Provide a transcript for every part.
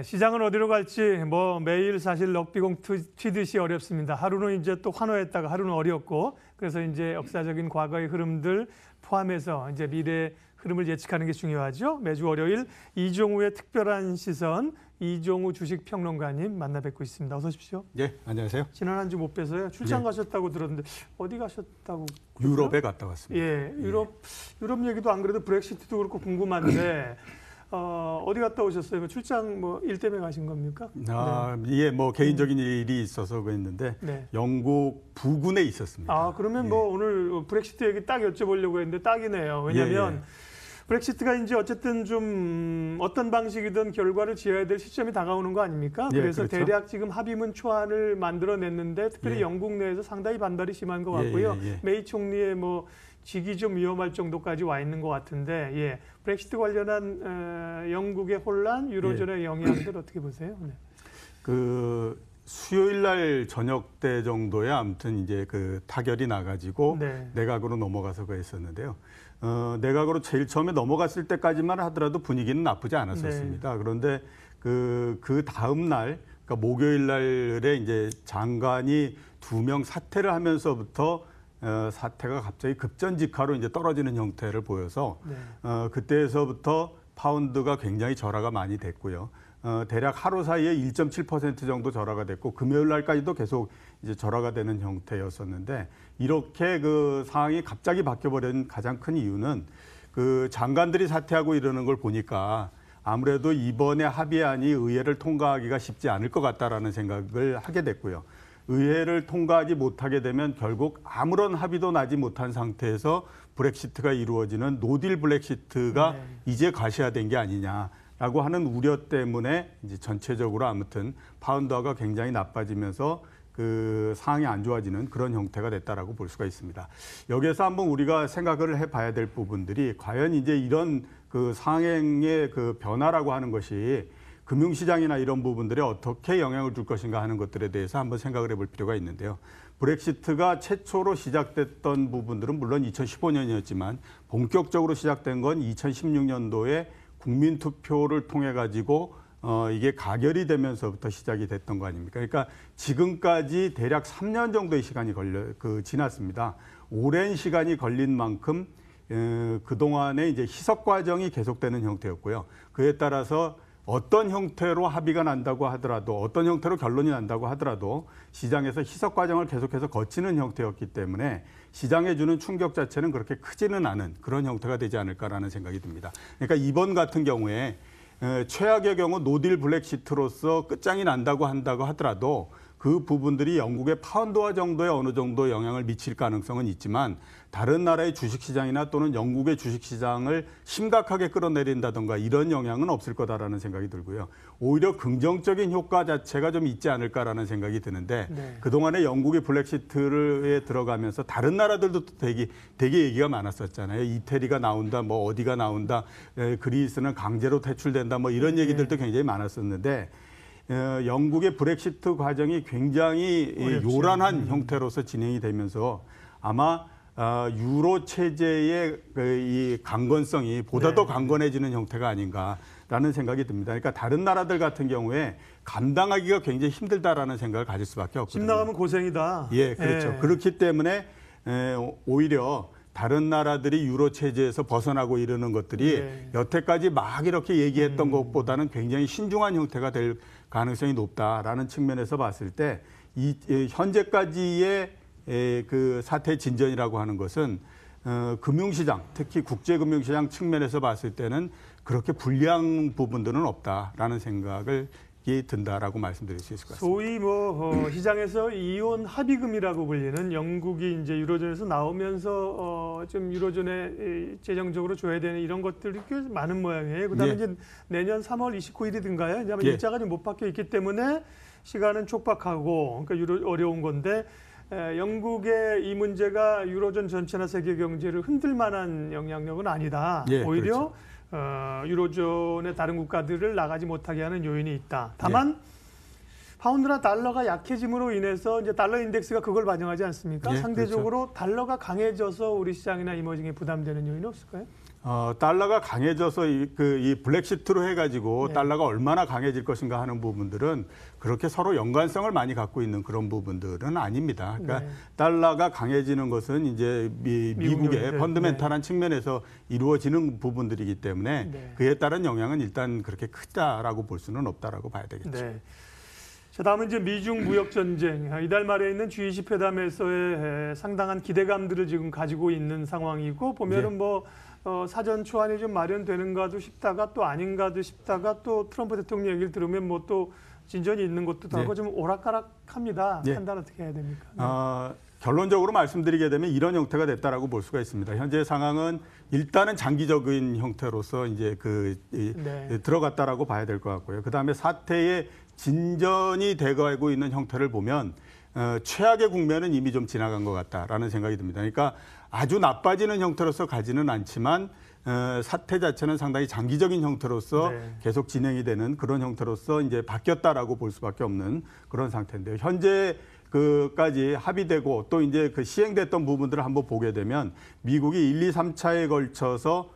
시장은 어디로 갈지 매일 사실 럭비공 튀듯이 어렵습니다. 하루는 이제 또 환호했다가 하루는 어렵고, 그래서 이제 역사적인 과거의 흐름들 포함해서 이제 미래 흐름을 예측하는 게 중요하죠. 매주 월요일 이종우의 특별한 시선, 이종우 주식평론가님 만나 뵙고 있습니다. 어서 오십시오. 네, 안녕하세요. 지난 한 주 못 뵈서요. 출장 가셨다고 들었는데 어디 가셨다고? 유럽에 갔다 왔습니다. 유럽 얘기도 안 그래도 브렉시트도 그렇고 궁금한데 어디 갔다 오셨어요? 출장 일 때문에 가신 겁니까? 개인적인 일이 있어서 그랬는데 영국 부근에 있었습니다. 그러면 오늘 브렉시트 얘기 딱 여쭤보려고 했는데 딱이네요. 왜냐하면 브렉시트가 이제 어쨌든 좀 어떤 방식이든 결과를 지어야 될 시점이 다가오는 거 아닙니까? 그래서 그렇죠. 대략 지금 합의문 초안을 만들어냈는데 특별히 영국 내에서 상당히 반발이 심한 것 같고요. 메이 총리의 직이 좀 위험할 정도까지 와 있는 것 같은데, 브렉시트 관련한 영국의 혼란, 유로존의 영향들 어떻게 보세요? 그 수요일 날 저녁 때 정도에 아무튼 이제 그 타결이 나가지고 내각으로 넘어가서 그랬었는데요. 내각으로 제일 처음에 넘어갔을 때까지만 하더라도 분위기는 나쁘지 않았었습니다. 그런데 그 다음 날, 그러니까 목요일 날에 이제 장관이 2명 사퇴를 하면서부터 사태가 갑자기 급전직하로 이제 떨어지는 형태를 보여서 그때에서부터 파운드가 굉장히 절하가 많이 됐고요. 대략 하루 사이에 1.7% 정도 절하가 됐고 금요일 날까지도 계속 이제 절하가 되는 형태였었는데, 이렇게 그 상황이 갑자기 바뀌어버린 가장 큰 이유는 그 장관들이 사퇴하고 이러는 걸 보니까 아무래도 이번에 합의안이 의회를 통과하기가 쉽지 않을 것 같다라는 생각을 하게 됐고요. 의회를 통과하지 못하게 되면 결국 아무런 합의도 나지 못한 상태에서 브렉시트가 이루어지는 노딜 브렉시트가 이제 가시화된 게 아니냐라고 하는 우려 때문에 이제 전체적으로 아무튼 파운드화가 굉장히 나빠지면서 그 상황이 안 좋아지는 그런 형태가 됐다라고 볼 수가 있습니다. 여기에서 한번 우리가 생각을 해봐야 될 부분들이 과연 이제 이런 그 상황의 그 변화라고 하는 것이 금융시장이나 이런 부분들에 어떻게 영향을 줄 것인가 하는 것들에 대해서 한번 생각을 해볼 필요가 있는데요. 브렉시트가 최초로 시작됐던 부분들은 물론 2015년이었지만 본격적으로 시작된 건 2016년도에 국민투표를 통해 가지고 이게 가결이 되면서부터 시작이 됐던 거 아닙니까? 그러니까 지금까지 대략 3년 정도의 시간이 지났습니다. 오랜 시간이 걸린 만큼 그동안에 이제 희석 과정이 계속되는 형태였고요. 그에 따라서 어떤 형태로 합의가 난다고 하더라도, 어떤 형태로 결론이 난다고 하더라도 시장에서 희석 과정을 계속해서 거치는 형태였기 때문에 시장에 주는 충격 자체는 그렇게 크지는 않은 그런 형태가 되지 않을까라는 생각이 듭니다. 그러니까 이번 같은 경우에 최악의 경우 노딜 브렉시트로서 끝장이 난다고 한다고 하더라도 그 부분들이 영국의 파운드화 정도에 어느 정도 영향을 미칠 가능성은 있지만 다른 나라의 주식시장이나 또는 영국의 주식시장을 심각하게 끌어내린다던가 이런 영향은 없을 거다라는 생각이 들고요. 오히려 긍정적인 효과 자체가 좀 있지 않을까라는 생각이 드는데 그동안에 영국이 브렉시트에 들어가면서 다른 나라들도 되게 얘기가 많았었잖아요. 이태리가 나온다, 어디가 나온다, 그리스는 강제로 퇴출된다, 이런 얘기들도 굉장히 많았었는데 영국의 브렉시트 과정이 굉장히 요란한 형태로서 진행이 되면서 아마 유로 체제의 이 강건성이 보다 더 강건해지는 형태가 아닌가라는 생각이 듭니다. 그러니까 다른 나라들 같은 경우에 감당하기가 굉장히 힘들다라는 생각을 가질 수밖에 없거든요. 집 나가면 고생이다. 그렇죠. 그렇기 때문에 오히려 다른 나라들이 유로 체제에서 벗어나고 이러는 것들이 여태까지 막 이렇게 얘기했던 것보다는 굉장히 신중한 형태가 될 가능성이 높다라는 측면에서 봤을 때 현재까지의 그 사태 진전이라고 하는 것은 금융시장, 특히 국제금융시장 측면에서 봤을 때는 그렇게 불리한 부분들은 없다라는 생각을 든다라고 말씀드릴 수 있을 것 같습니다. 소위 시장에서 이혼 합의금이라고 불리는 영국이 이제 유로존에서 나오면서 좀 유로존에 재정적으로 줘야 되는 이런 것들이 꽤 많은 모양이에요. 그다음에 이제 내년 3월 29일이든가요. 이제 아마 일자가 좀 못 박혀 있기 때문에 시간은 촉박하고 그러니까 어려운 건데 영국의 이 문제가 유로존 전체나 세계 경제를 흔들 만한 영향력은 아니다. 오히려 그렇죠. 유로존의 다른 국가들을 나가지 못하게 하는 요인이 있다. 다만 파운드나 달러가 약해짐으로 인해서 이제 달러 인덱스가 그걸 반영하지 않습니까? 예, 상대적으로 그렇죠. 달러가 강해져서 우리 시장이나 이머징에 부담되는 요인이 없을까요? 달러가 강해져서 이 블랙시트로 해가지고 네. 달러가 얼마나 강해질 것인가 하는 부분들은 그렇게 서로 연관성을 많이 갖고 있는 그런 부분들은 아닙니다. 그러니까 네. 달러가 강해지는 것은 이제 미국의 펀더멘탈한 네. 측면에서 이루어지는 부분들이기 때문에 네. 그에 따른 영향은 일단 그렇게 크다라고 볼 수는 없다라고 봐야 되겠죠. 네. 자, 다음은 이제 미중 무역 전쟁. 이달 말에 있는 G20 회담에서의 상당한 기대감들을 지금 가지고 있는 상황이고 보면은 네. 뭐 사전 초안이 좀 마련되는가도 싶다가 또 아닌가도 싶다가 또 트럼프 대통령 얘기를 들으면 뭐 또 진전이 있는 것도 하고 네. 좀 오락가락합니다. 네. 판단 어떻게 해야 됩니까? 네. 결론적으로 말씀드리게 되면 이런 형태가 됐다라고 볼 수가 있습니다. 현재 상황은 일단은 장기적인 형태로서 이제 네. 들어갔다라고 봐야 될 것 같고요. 그 다음에 사태의 진전이 돼가고 있는 형태를 보면 최악의 국면은 이미 좀 지나간 것 같다라는 생각이 듭니다. 그러니까 아주 나빠지는 형태로서 가지는 않지만 사태 자체는 상당히 장기적인 형태로서 네. 계속 진행이 되는 그런 형태로서 이제 바뀌었다라고 볼 수밖에 없는 그런 상태인데요. 현재 그까지 합의되고 또 이제 그 시행됐던 부분들을 한번 보게 되면 미국이 1, 2, 3차에 걸쳐서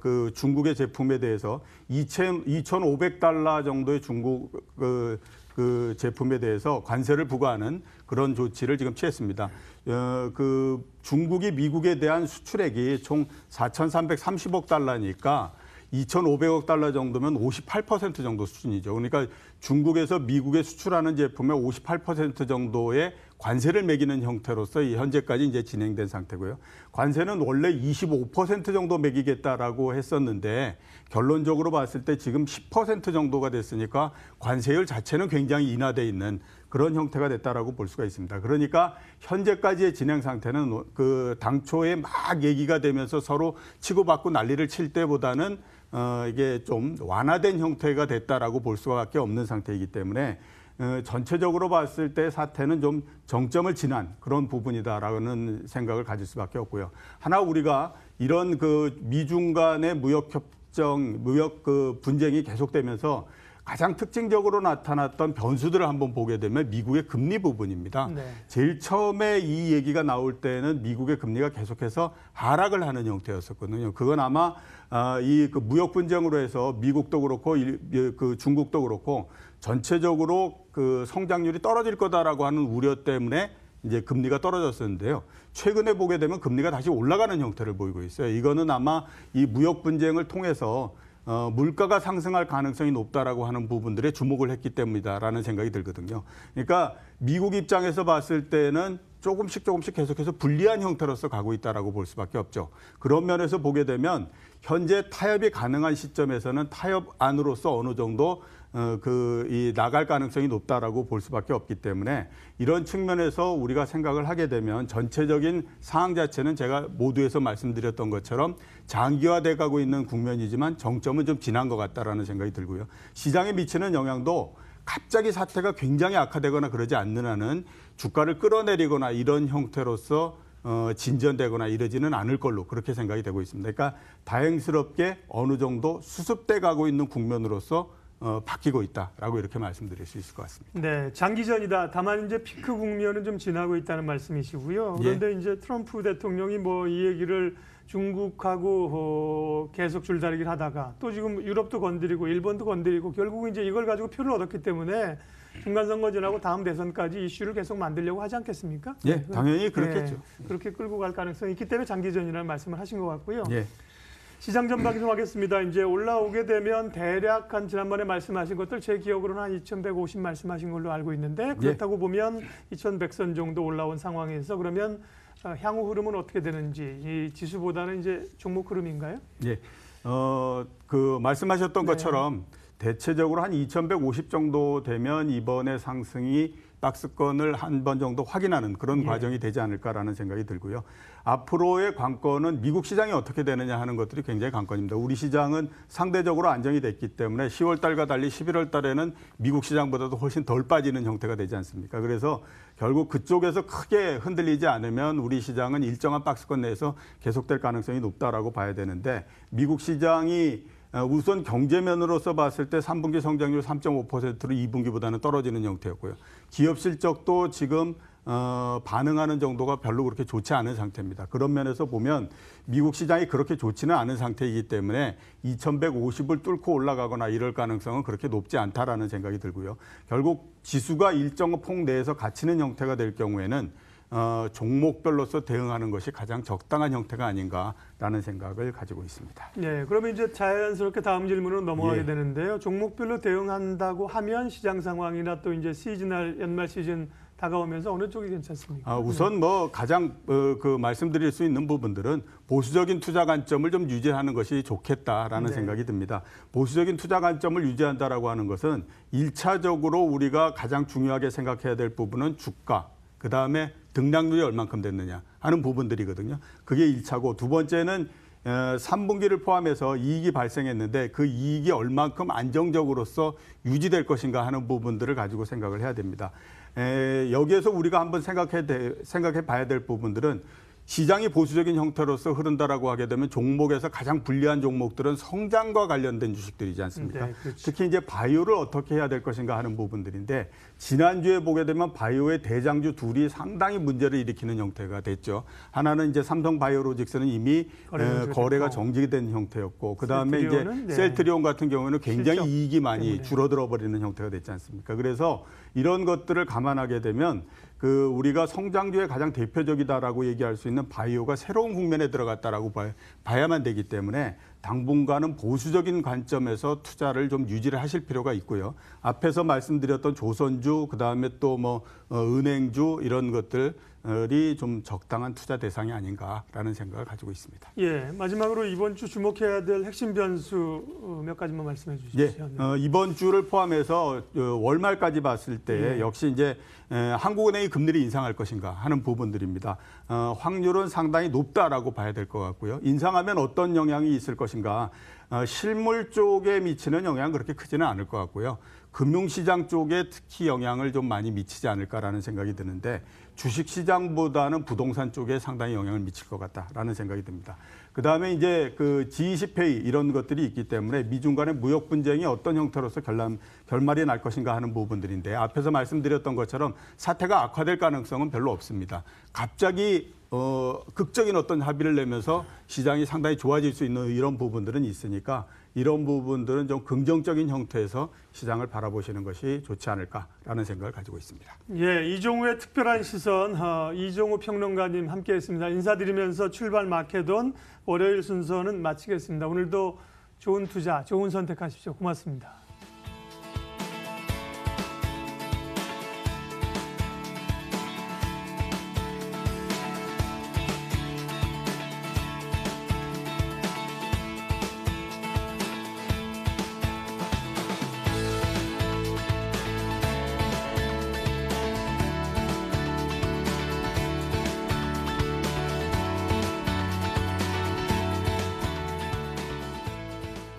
그 중국의 제품에 대해서 2,500달러 정도의 중국 그 제품에 대해서 관세를 부과하는 그런 조치를 지금 취했습니다. 그 중국이 미국에 대한 수출액이 총 4,330억 달러니까 2,500억 달러 정도면 58% 정도 수준이죠. 그러니까 중국에서 미국에 수출하는 제품의 58% 정도의 관세를 매기는 형태로서 현재까지 이제 진행된 상태고요. 관세는 원래 25% 정도 매기겠다라고 했었는데 결론적으로 봤을 때 지금 10% 정도가 됐으니까 관세율 자체는 굉장히 인하돼 있는 그런 형태가 됐다라고 볼 수가 있습니다. 그러니까 현재까지의 진행 상태는 그 당초에 막 얘기가 되면서 서로 치고받고 난리를 칠 때보다는 이게 좀 완화된 형태가 됐다라고 볼 수밖에 없는 상태이기 때문에 전체적으로 봤을 때 사태는 좀 정점을 지난 그런 부분이다라는 생각을 가질 수밖에 없고요. 하나 우리가 이런 그 미중 간의 무역 그 분쟁이 계속되면서 가장 특징적으로 나타났던 변수들을 한번 보게 되면 미국의 금리 부분입니다. 네. 제일 처음에 이 얘기가 나올 때는 미국의 금리가 계속해서 하락을 하는 형태였었거든요. 그건 아마 이 그 무역 분쟁으로 해서 미국도 그렇고 그 중국도 그렇고 전체적으로 그 성장률이 떨어질 거다라고 하는 우려 때문에 이제 금리가 떨어졌었는데요. 최근에 보게 되면 금리가 다시 올라가는 형태를 보이고 있어요. 이거는 아마 이 무역 분쟁을 통해서 물가가 상승할 가능성이 높다라고 하는 부분들에 주목을 했기 때문이다라는 생각이 들거든요. 그러니까 미국 입장에서 봤을 때는 조금씩 계속해서 불리한 형태로서 가고 있다라고 볼 수밖에 없죠. 그런 면에서 보게 되면 현재 타협이 가능한 시점에서는 타협 안으로서 어느 정도 나갈 가능성이 높다라고 볼 수밖에 없기 때문에 이런 측면에서 우리가 생각을 하게 되면 전체적인 상황 자체는 제가 모두에서 말씀드렸던 것처럼 장기화돼 가고 있는 국면이지만 정점은 좀 지난 것 같다라는 생각이 들고요. 시장에 미치는 영향도 갑자기 사태가 굉장히 악화되거나 그러지 않는 한은 주가를 끌어내리거나 이런 형태로서 진전되거나 이러지는 않을 걸로 그렇게 생각이 되고 있습니다. 그러니까 다행스럽게 어느 정도 수습돼 가고 있는 국면으로서 바뀌고 있다라고 이렇게 말씀드릴 수 있을 것 같습니다. 네, 장기전이다. 다만 이제 피크 국면은 좀 지나고 있다는 말씀이시고요. 그런데 예. 이제 트럼프 대통령이 뭐 이 얘기를 중국하고 계속 줄다리기를 하다가 또 지금 유럽도 건드리고 일본도 건드리고 결국 이제 이걸 가지고 표를 얻었기 때문에 중간선거 지나고 다음 대선까지 이슈를 계속 만들려고 하지 않겠습니까? 예, 당연히 그렇겠죠. 네, 그렇게 끌고 갈 가능성이 있기 때문에 장기전이라는 말씀을 하신 것 같고요. 예. 시장 전망 좀 하겠습니다. 이제 올라오게 되면 대략 한 지난번에 말씀하신 것들 제 기억으로는 한 2150 말씀하신 걸로 알고 있는데 그렇다고 보면 2100선 정도 올라온 상황에서 그러면 향후 흐름은 어떻게 되는지 이 지수보다는 이제 종목 흐름인가요? 예. 그 말씀하셨던 것처럼 대체적으로 한 2150 정도 되면 이번에 상승이 박스권을 한 번 정도 확인하는 그런 과정이 되지 않을까라는 생각이 들고요. 앞으로의 관건은 미국 시장이 어떻게 되느냐 하는 것들이 굉장히 관건입니다. 우리 시장은 상대적으로 안정이 됐기 때문에 10월 달과 달리 11월 달에는 미국 시장보다도 훨씬 덜 빠지는 형태가 되지 않습니까? 그래서 결국 그쪽에서 크게 흔들리지 않으면 우리 시장은 일정한 박스권 내에서 계속될 가능성이 높다라고 봐야 되는데 미국 시장이 우선 경제면으로서 봤을 때 3분기 성장률 3.5%로 2분기보다는 떨어지는 형태였고요. 기업 실적도 지금 반응하는 정도가 별로 그렇게 좋지 않은 상태입니다. 그런 면에서 보면 미국 시장이 그렇게 좋지는 않은 상태이기 때문에 2150을 뚫고 올라가거나 이럴 가능성은 그렇게 높지 않다라는 생각이 들고요. 결국 지수가 일정 폭 내에서 갇히는 형태가 될 경우에는 종목별로서 대응하는 것이 가장 적당한 형태가 아닌가라는 생각을 가지고 있습니다. 네, 그러면 이제 자연스럽게 다음 질문으로 넘어가게 예. 되는데요. 종목별로 대응한다고 하면 시장 상황이나 또 이제 시즌al 연말 시즌 다가오면서 어느 쪽이 괜찮습니까? 우선 뭐 가장 그 말씀드릴 수 있는 부분들은 보수적인 투자 관점을 좀 유지하는 것이 좋겠다라는 네. 생각이 듭니다. 보수적인 투자 관점을 유지한다라고 하는 것은 1차적으로 우리가 가장 중요하게 생각해야 될 부분은 주가, 그다음에 등락률이 얼만큼 됐느냐 하는 부분들이거든요. 그게 1차고 두 번째는 3분기를 포함해서 이익이 발생했는데 그 이익이 얼만큼 안정적으로서 유지될 것인가 하는 부분들을 가지고 생각을 해야 됩니다. 여기에서 우리가 한번 생각해 봐야 될 부분들은 시장이 보수적인 형태로서 흐른다라고 하게 되면 종목에서 가장 불리한 종목들은 성장과 관련된 주식들이지 않습니까? 네, 그렇죠. 특히 이제 바이오를 어떻게 해야 될 것인가 하는 부분들인데 지난주에 보게 되면 바이오의 대장주 둘이 상당히 문제를 일으키는 형태가 됐죠. 하나는 이제 삼성바이오로직스는 이미 거래가 정지된 형태였고 그다음에 이제 네. 셀트리온 같은 경우에는 굉장히 실적 이익이 많이 때문에. 줄어들어 버리는 형태가 됐지 않습니까? 그래서 이런 것들을 감안하게 되면 우리가 성장주의 가장 대표적이다라고 얘기할 수 있는 바이오가 새로운 국면에 들어갔다라고 봐야만 되기 때문에 당분간은 보수적인 관점에서 투자를 좀 유지를 하실 필요가 있고요. 앞에서 말씀드렸던 조선주, 그다음에 또 뭐 은행주 이런 것들이 좀 적당한 투자 대상이 아닌가라는 생각을 가지고 있습니다. 예, 마지막으로 이번 주 주목해야 될 핵심 변수 몇 가지만 말씀해 주시죠. 예, 이번 주를 포함해서 월말까지 봤을 때 역시 이제 한국은행이 금리를 인상할 것인가 하는 부분들입니다. 확률은 상당히 높다라고 봐야 될 것 같고요. 인상하면 어떤 영향이 있을 것인가. 실물 쪽에 미치는 영향은 그렇게 크지는 않을 것 같고요. 금융시장 쪽에 특히 영향을 좀 많이 미치지 않을까라는 생각이 드는데 주식시장보다는 부동산 쪽에 상당히 영향을 미칠 것 같다라는 생각이 듭니다. 그다음에 이제 그 G20 회의 이런 것들이 있기 때문에 미중 간의 무역 분쟁이 어떤 형태로서 결말이 날 것인가 하는 부분들인데 앞에서 말씀드렸던 것처럼 사태가 악화될 가능성은 별로 없습니다. 갑자기 극적인 어떤 합의를 내면서 시장이 상당히 좋아질 수 있는 이런 부분들은 있으니까 이런 부분들은 좀 긍정적인 형태에서 시장을 바라보시는 것이 좋지 않을까라는 생각을 가지고 있습니다. 예, 이종우의 특별한 시선, 이종우 평론가님 함께했습니다. 인사드리면서 출발 마켓온 월요일 순서는 마치겠습니다. 오늘도 좋은 투자, 좋은 선택하십시오. 고맙습니다.